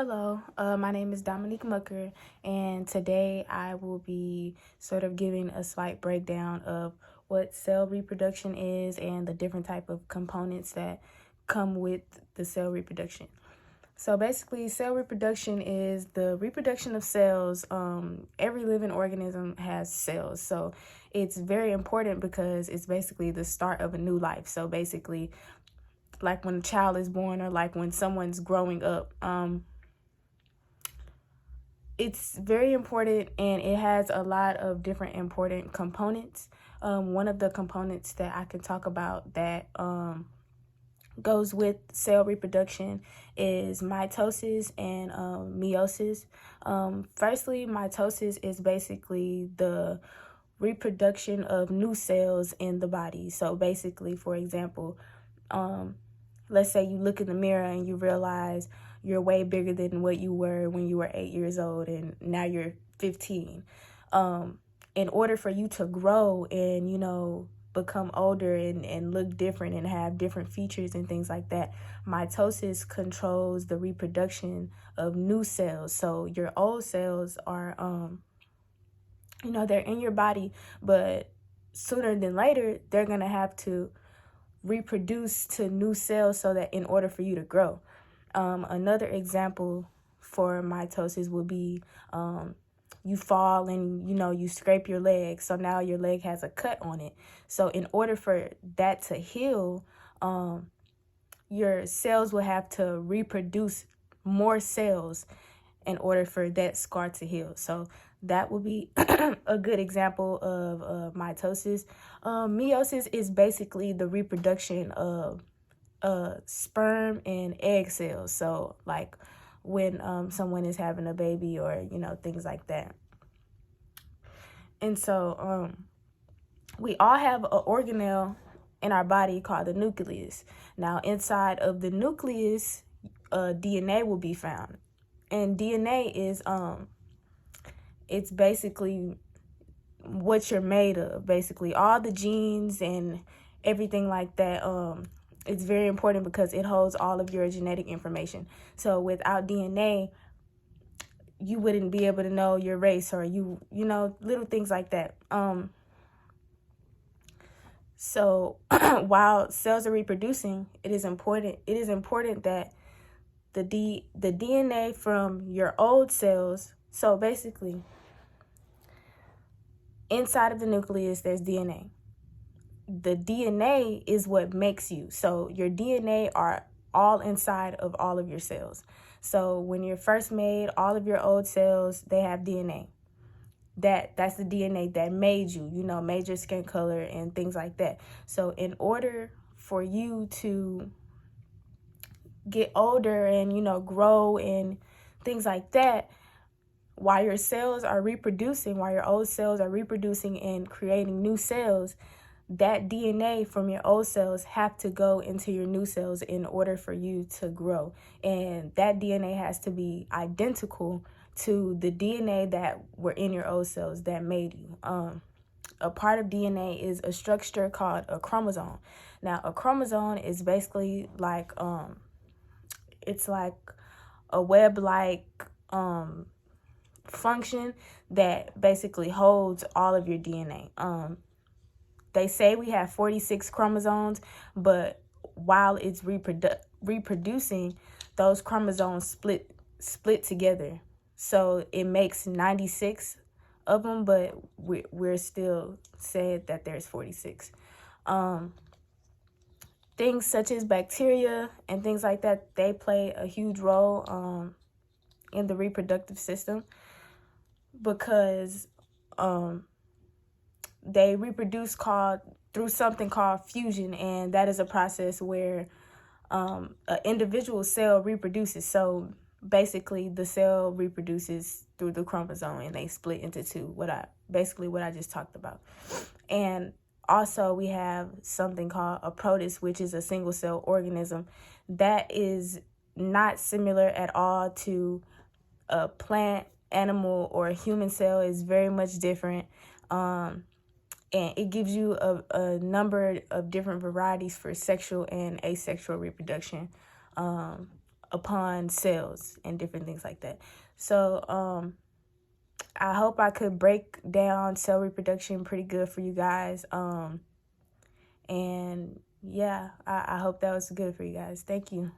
Hello, my name is Dominique Mucker, and today I will be sort of giving a slight breakdown of what cell reproduction is and the different type of components that come with the cell reproduction. So basically, cell reproduction is the reproduction of cells. Every living organism has cells, so it's very important because it's basically the start of a new life. So basically, like when a child is born or like when someone's growing up, it's very important and it has a lot of different important components. One of the components that I can talk about that goes with cell reproduction is mitosis and meiosis. Firstly, mitosis is basically the reproduction of new cells in the body. So basically, for example, let's say you look in the mirror and you realize you're way bigger than what you were when you were 8 years old and now you're 15. In order for you to grow and, become older and look different and have different features and things like that, mitosis controls the reproduction of new cells. So your old cells are, they're in your body, but sooner than later, they're going to have to reproduce to new cells so that in order for you to grow. Another example for mitosis would be you fall and you scrape your leg, so now your leg has a cut on it. So in order for that to heal, your cells will have to reproduce more cells in order for that scar to heal. So that would be a good example of mitosis. Meiosis is basically the reproduction of sperm and egg cells. So like when someone is having a baby or, things like that. And so we all have an organelle in our body called the nucleus. Now inside of the nucleus, DNA will be found. And DNA is it's basically what you're made of, basically all the genes and everything like that. It's very important because it holds all of your genetic information. So without DNA, you wouldn't be able to know your race or little things like that. So while cells are reproducing, it is important that the DNA from your old cells, so basically inside of the nucleus there's DNA. The DNA is what makes you. So your DNA are all inside of all of your cells. So when you're first made, all of your old cells, they have DNA. That's the DNA that made you, made your skin color and things like that. So in order for you to get older and, grow and things like that, while your cells are reproducing, while your old cells are reproducing and creating new cells, that DNA from your old cells have to go into your new cells in order for you to grow. And that DNA has to be identical to the DNA that were in your old cells that made you. A part of DNA is a structure called a chromosome. Now, a chromosome is basically like, it's like a web-like function that basically holds all of your DNA. They say we have 46 chromosomes, but while it's reproducing, those chromosomes split together. So it makes 96 of them, but we're still saying that there's 46. Things such as bacteria and things like that, they play a huge role in the reproductive system because they reproduce through something called fusion, and that is a process where an individual cell reproduces. So basically the cell reproduces through the chromosome and they split into two, what I just talked about. And also we have something called a protist, which is a single cell organism that is not similar at all to a plant, animal, or a human cell. Is very much different. And it gives you a number of different varieties for sexual and asexual reproduction. upon cells and different things like that. So I hope I could break down cell reproduction pretty good for you guys. And yeah, I hope that was good for you guys. Thank you.